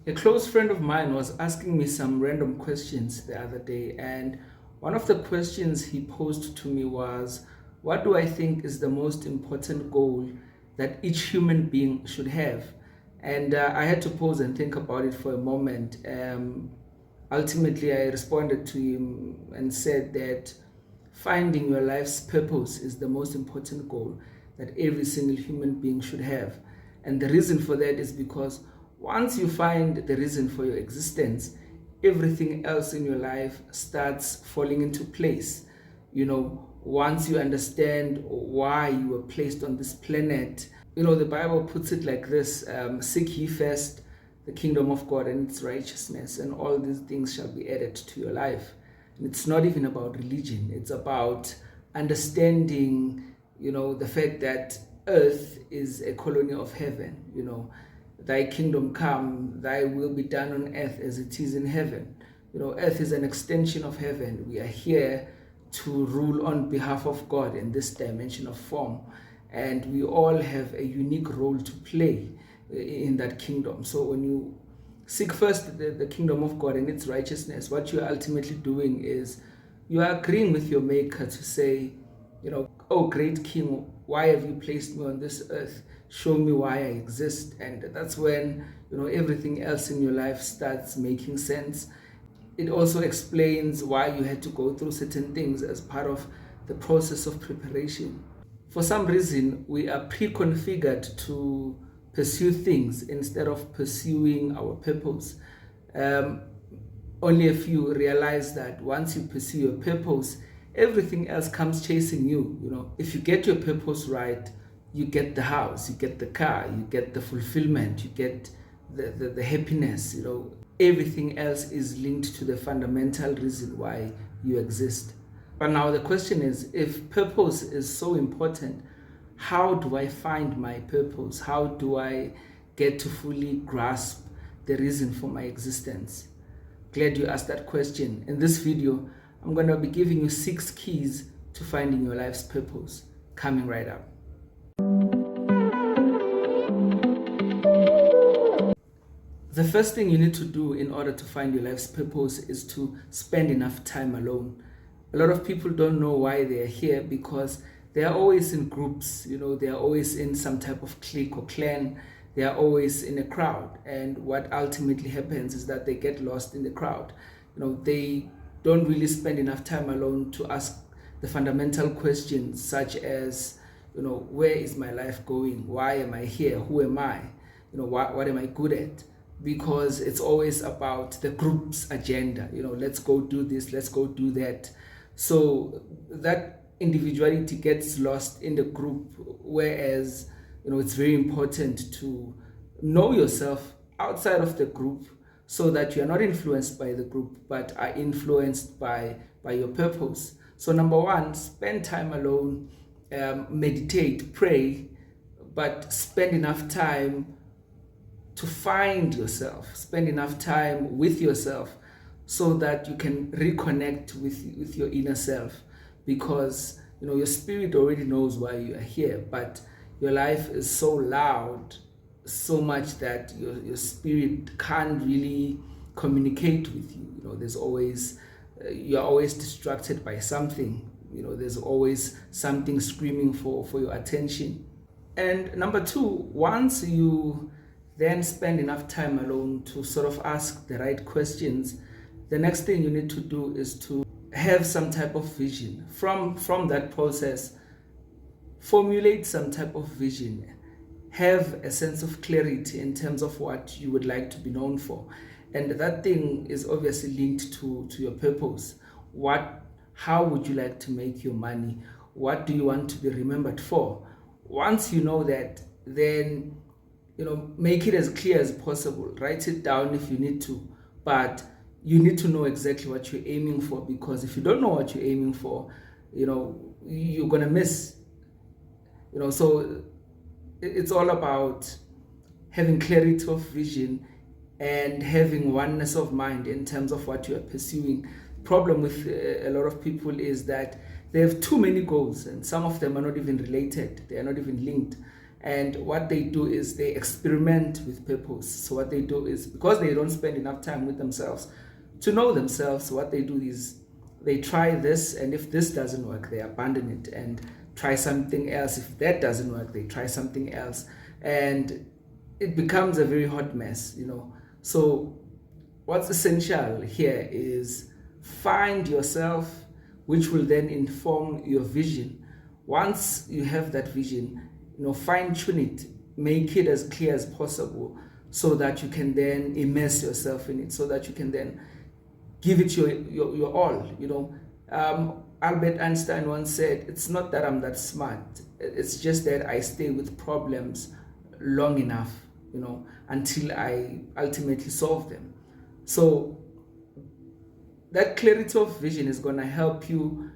A close friend of mine was asking me some random questions the other day, and one of the questions he posed to me was, what do I think is the most important goal that each human being should have? And I had to pause and think about it for a moment. Ultimately, I responded to him and said that finding your life's purpose is the most important goal that every single human being should have. And the reason for that is because once you find the reason for your existence, everything else in your life starts falling into place. Once you understand why you were placed on this planet, the Bible puts it like this: seek ye first the kingdom of God and its righteousness, and all these things shall be added to your life. And it's not even about religion, it's about understanding, the fact that earth is a colony of heaven. Thy kingdom come, thy will be done on earth as it is in heaven. Earth is an extension of heaven. We are here to rule on behalf of God in this dimension of form. And we all have a unique role to play in that kingdom. So when you seek first the kingdom of God and its righteousness, what you're ultimately doing is you are agreeing with your maker to say, oh great king, why have you placed me on this earth? Show me why I exist. And that's when everything else in your life starts making sense. It also explains why you had to go through certain things as part of the process of preparation. For some reason, we are pre-configured to pursue things instead of pursuing our purpose. Only a few realize that once you pursue your purpose, everything else comes chasing you. If you get your purpose right, you get the house, you get the car, you get the fulfillment, you get the happiness. Everything else is linked to the fundamental reason why you exist. But now the question is, if purpose is so important, how do I find my purpose? How do I get to fully grasp the reason for my existence? Glad you asked that question. In this video, I'm going to be giving you 6 keys to finding your life's purpose. Coming right up. The first thing you need to do in order to find your life's purpose is to spend enough time alone. A lot of people don't know why they are here because they are always in groups, they are always in some type of clique or clan, they are always in a crowd. And what ultimately happens is that they get lost in the crowd. They don't really spend enough time alone to ask the fundamental questions such as, where is my life going? Why am I here? Who am I? What am I good at? Because it's always about the group's agenda. Let's go do this, let's go do that. So that individuality gets lost in the group, whereas it's very important to know yourself outside of the group so that you're not influenced by the group but are influenced by your purpose. So number 1, spend time alone, meditate, pray, but spend enough time to find yourself, spend enough time with yourself so that you can reconnect with your inner self. Because your spirit already knows why you are here, but your life is so loud, so much that your spirit can't really communicate with you. There's always you're always distracted by something. There's always something screaming for your attention. And number 2, once you then spend enough time alone to sort of ask the right questions, the next thing you need to do is to have some type of vision. From that process, formulate some type of vision. Have a sense of clarity in terms of what you would like to be known for. And that thing is obviously linked to your purpose. How would you like to make your money? What do you want to be remembered for? Once you know that, then make it as clear as possible. Write it down if you need to, but you need to know exactly what you're aiming for, because if you don't know what you're aiming for, you're gonna miss. So it's all about having clarity of vision and having oneness of mind in terms of what you are pursuing. Problem with a lot of people is that they have too many goals, and some of them are not even related, they are not even linked. And what they do is they experiment with purpose. So what they do is, because they don't spend enough time with themselves to know themselves, what they do is they try this, and if this doesn't work, they abandon it and try something else. If that doesn't work, they try something else, and it becomes a very hot mess, So what's essential here is find yourself, which will then inform your vision. Once you have that vision, fine tune it, make it as clear as possible, so that you can then immerse yourself in it, so that you can then give it your all. Albert Einstein once said, it's not that I'm that smart, it's just that I stay with problems long enough, until I ultimately solve them. So that clarity of vision is going to help you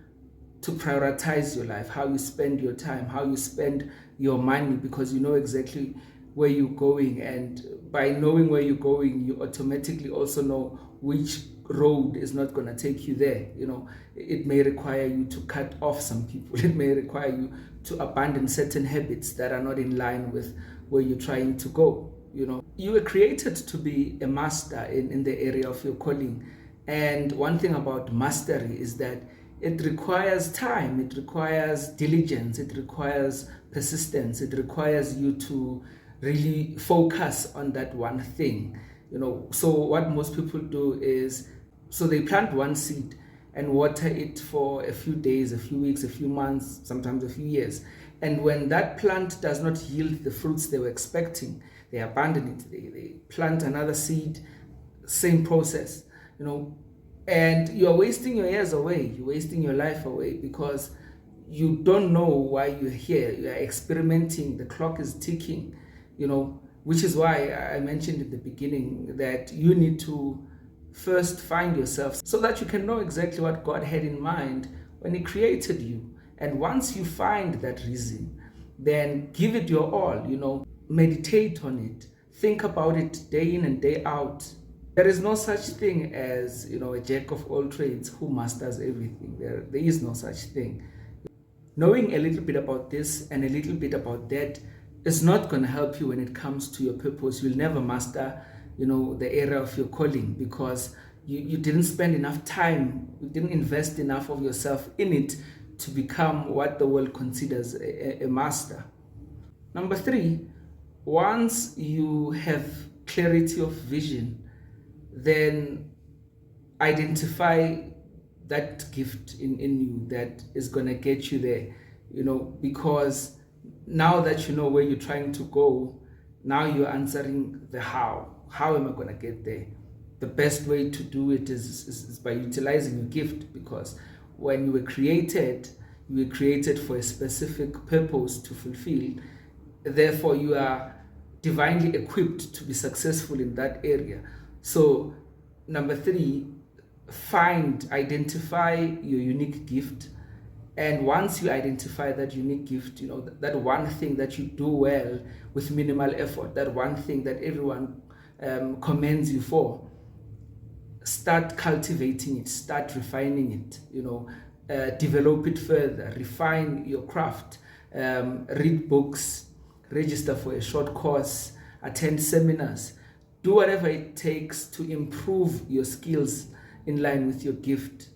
to prioritize your life, how you spend your time, how you spend your money, because you know exactly where you're going. And by knowing where you're going, you automatically also know which road is not going to take you there. It may require you to cut off some people. It may require you to abandon certain habits that are not in line with where you're trying to go. You were created to be a master in the area of your calling. And one thing about mastery is that it requires time, it requires diligence, it requires persistence, it requires you to really focus on that one thing. So what most people do is, so they plant one seed and water it for a few days, a few weeks, a few months, sometimes a few years. And when that plant does not yield the fruits they were expecting, they abandon it. They plant another seed, same process, and you're wasting your years away, you're wasting your life away, because you don't know why you're here. You're experimenting, the clock is ticking, which is why I mentioned at the beginning that you need to first find yourself, so that you can know exactly what God had in mind when He created you. And once you find that reason, then give it your all, meditate on it, think about it day in and day out. There is no such thing as, a jack of all trades who masters everything. There is no such thing. Knowing a little bit about this and a little bit about that is not going to help you when it comes to your purpose. You'll never master, the area of your calling, because you didn't spend enough time, you didn't invest enough of yourself in it to become what the world considers a master. Number 3, once you have clarity of vision, then identify that gift in you that is going to get you there, because now that you know where you're trying to go, now you're answering the how. How am I going to get there? The best way to do it is by utilizing your gift, because when you were created for a specific purpose to fulfill. Therefore, you are divinely equipped to be successful in that area. So, number 3, identify your unique gift. And once you identify that unique gift, that one thing that you do well with minimal effort, that one thing that everyone commends you for, start cultivating it, start refining it, develop it further, refine your craft, read books, register for a short course, attend seminars, do whatever it takes to improve your skills in line with your gift,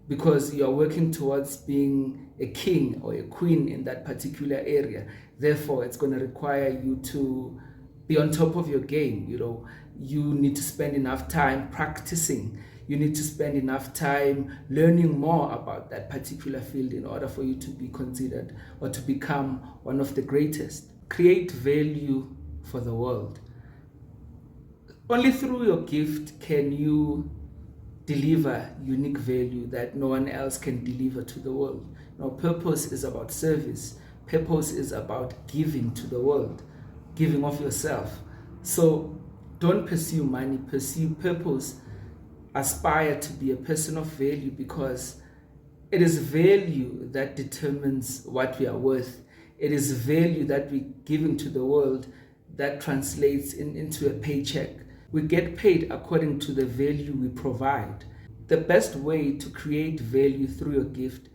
because you're working towards being a king or a queen in that particular area. Therefore, it's going to require you to be on top of your game. You need to spend enough time practicing. You need to spend enough time learning more about that particular field in order for you to be considered or to become one of the greatest. Create value for the world. Only through your gift can you deliver unique value that no one else can deliver to the world. Purpose is about service. Purpose is about giving to the world, giving of yourself. So don't pursue money, pursue purpose. Aspire to be a person of value, because it is value that determines what we are worth. It is value that we're giving to the world that translates into a paycheck. We get paid according to the value we provide. The best way to create value through your gift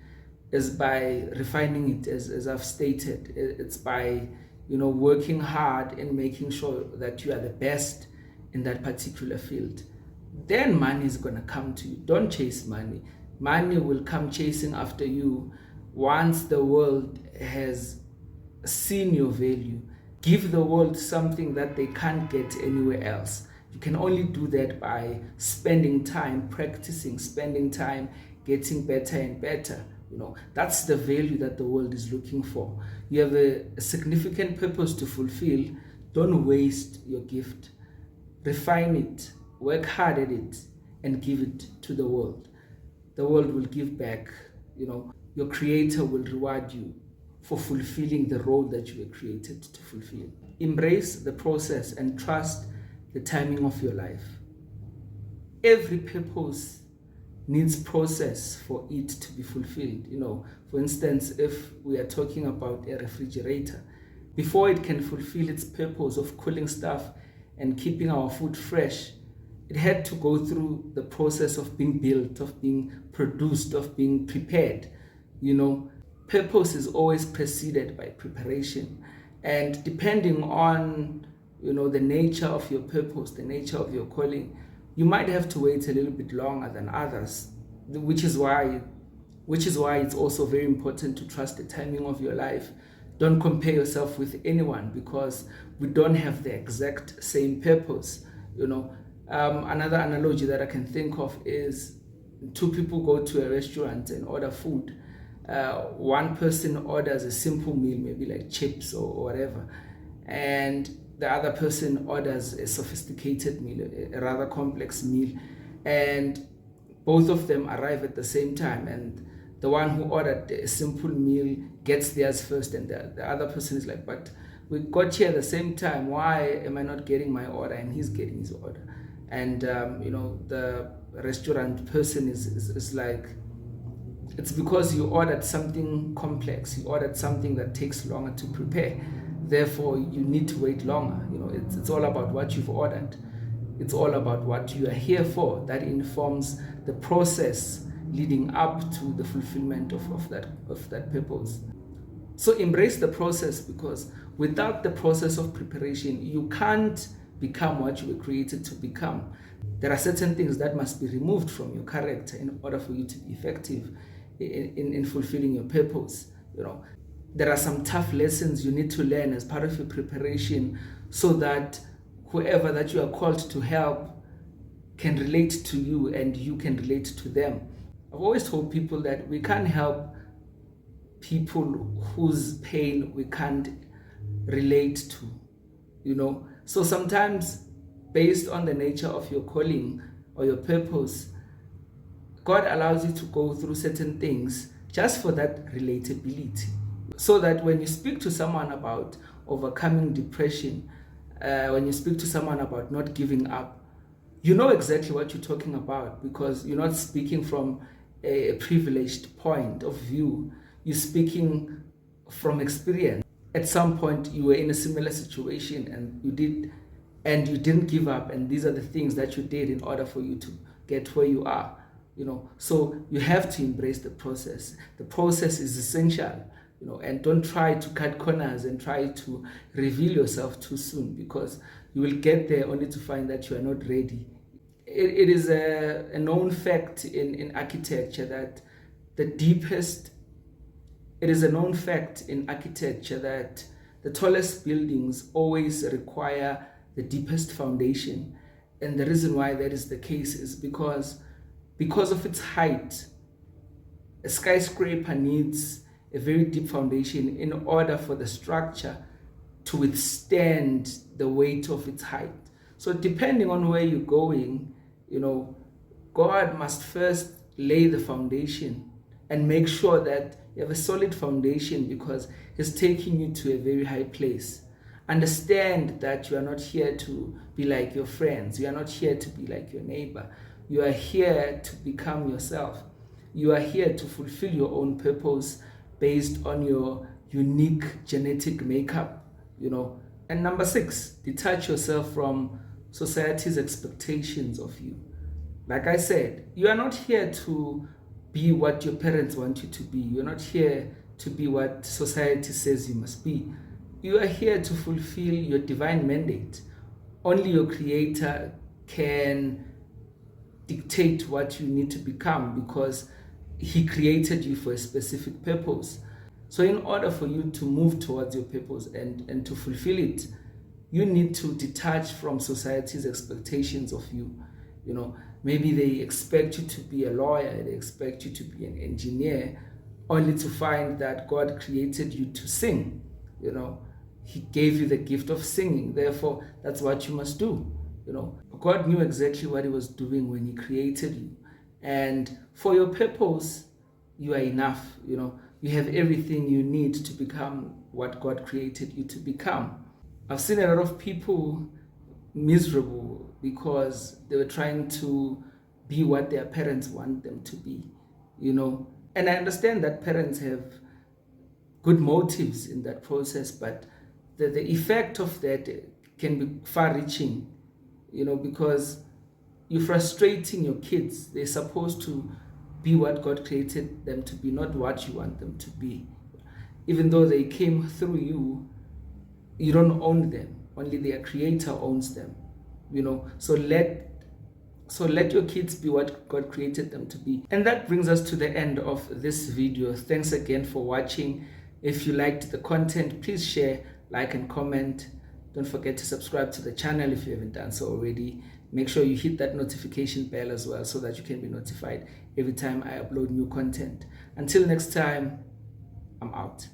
is by refining it, as I've stated. It's by working hard and making sure that you are the best in that particular field, then money is going to come to you. Don't chase money. Money will come chasing after you once the world has seen your value. Give the world something that they can't get anywhere else. You can only do that by spending time practicing, spending time getting better and better. That's the value that the world is looking for. You have a significant purpose to fulfill. Don't waste your gift. Refine it, work hard at it, and give it to the world. The world will give back. Your creator will reward you for fulfilling the role that you were created to fulfill. Embrace the process and trust the timing of your life. Every purpose needs process for it to be fulfilled. For instance, if we are talking about a refrigerator, before it can fulfill its purpose of cooling stuff and keeping our food fresh, it had to go through the process of being built, of being produced, of being prepared. Purpose is always preceded by preparation. And depending on, the nature of your purpose, the nature of your calling, you might have to wait a little bit longer than others, which is why it's also very important to trust the timing of your life. Don't compare yourself with anyone, because we don't have the exact same purpose. Another analogy that I can think of is two people go to a restaurant and order food. One person orders a simple meal, maybe like chips or whatever, and the other person orders a sophisticated meal, a rather complex meal, and both of them arrive at the same time, and the one who ordered a simple meal gets theirs first, and the other person is like, but we got here at the same time, why am I not getting my order and he's getting his order? And the restaurant person is like, it's because you ordered something complex, you ordered something that takes longer to prepare, therefore you need to wait longer. It's all about what you've ordered. It's all about what you are here for. That informs the process leading up to the fulfillment of that purpose. So embrace the process, because without the process of preparation, you can't become what you were created to become. There are certain things that must be removed from your character in order for you to be effective in fulfilling your purpose. There are some tough lessons you need to learn as part of your preparation, so that whoever that you are called to help can relate to you and you can relate to them. I've always told people that we can't help people whose pain we can't relate to. So sometimes, based on the nature of your calling or your purpose, God allows you to go through certain things just for that relatability, so that when you speak to someone about overcoming depression, when you speak to someone about not giving up, you know exactly what you're talking about, because you're not speaking from a privileged point of view. You're speaking from experience. At some point you were in a similar situation and you didn't give up, and these are the things that you did in order for you to get where you are. So you have to embrace the process. The process is essential, and don't try to cut corners and try to reveal yourself too soon, because you will get there only to find that you are not ready. It is a known fact in architecture that the tallest buildings always require the deepest foundation. And the reason why that is the case is because of its height. A skyscraper needs a very deep foundation in order for the structure to withstand the weight of its height. So depending on where you're going, God must first lay the foundation and make sure that you have a solid foundation, because He's taking you to a very high place. Understand that you are not here to be like your friends. You are not here to be like your neighbor. You are here to become yourself. You are here to fulfill your own purpose based on your unique genetic makeup, And number 6, detach yourself from society's expectations of you. Like I said, you are not here to be what your parents want you to be. You're not here to be what society says you must be. You are here to fulfill your divine mandate. Only your creator can dictate what you need to become, because he created you for a specific purpose. So in order for you to move towards your purpose and to fulfill it, you need to detach from society's expectations of you. You know, maybe they expect you to be a lawyer, they expect you to be an engineer, only to find that God created you to sing. You know, he gave you the gift of singing, therefore that's what you must do. You know, God knew exactly what he was doing when he created you, and for your purpose you are enough. You know, you have everything you need to become what God created you to become. I've seen a lot of people miserable because they were trying to be what their parents want them to be, you know. And I understand that parents have good motives in that process, but the effect of that can be far reaching, you know, because you're frustrating your kids. They're supposed to be what God created them to be, not what you want them to be. Even though they came through you, you don't own them. Only their creator owns them. You know, so let your kids be what God created them to be. And that brings us to the end of this video. Thanks again for watching. If you liked the content, please share, like, and comment. Don't forget to subscribe to the channel if you haven't done so already. Make sure you hit that notification bell as well, so that you can be notified every time I upload new content. Until next time, I'm out.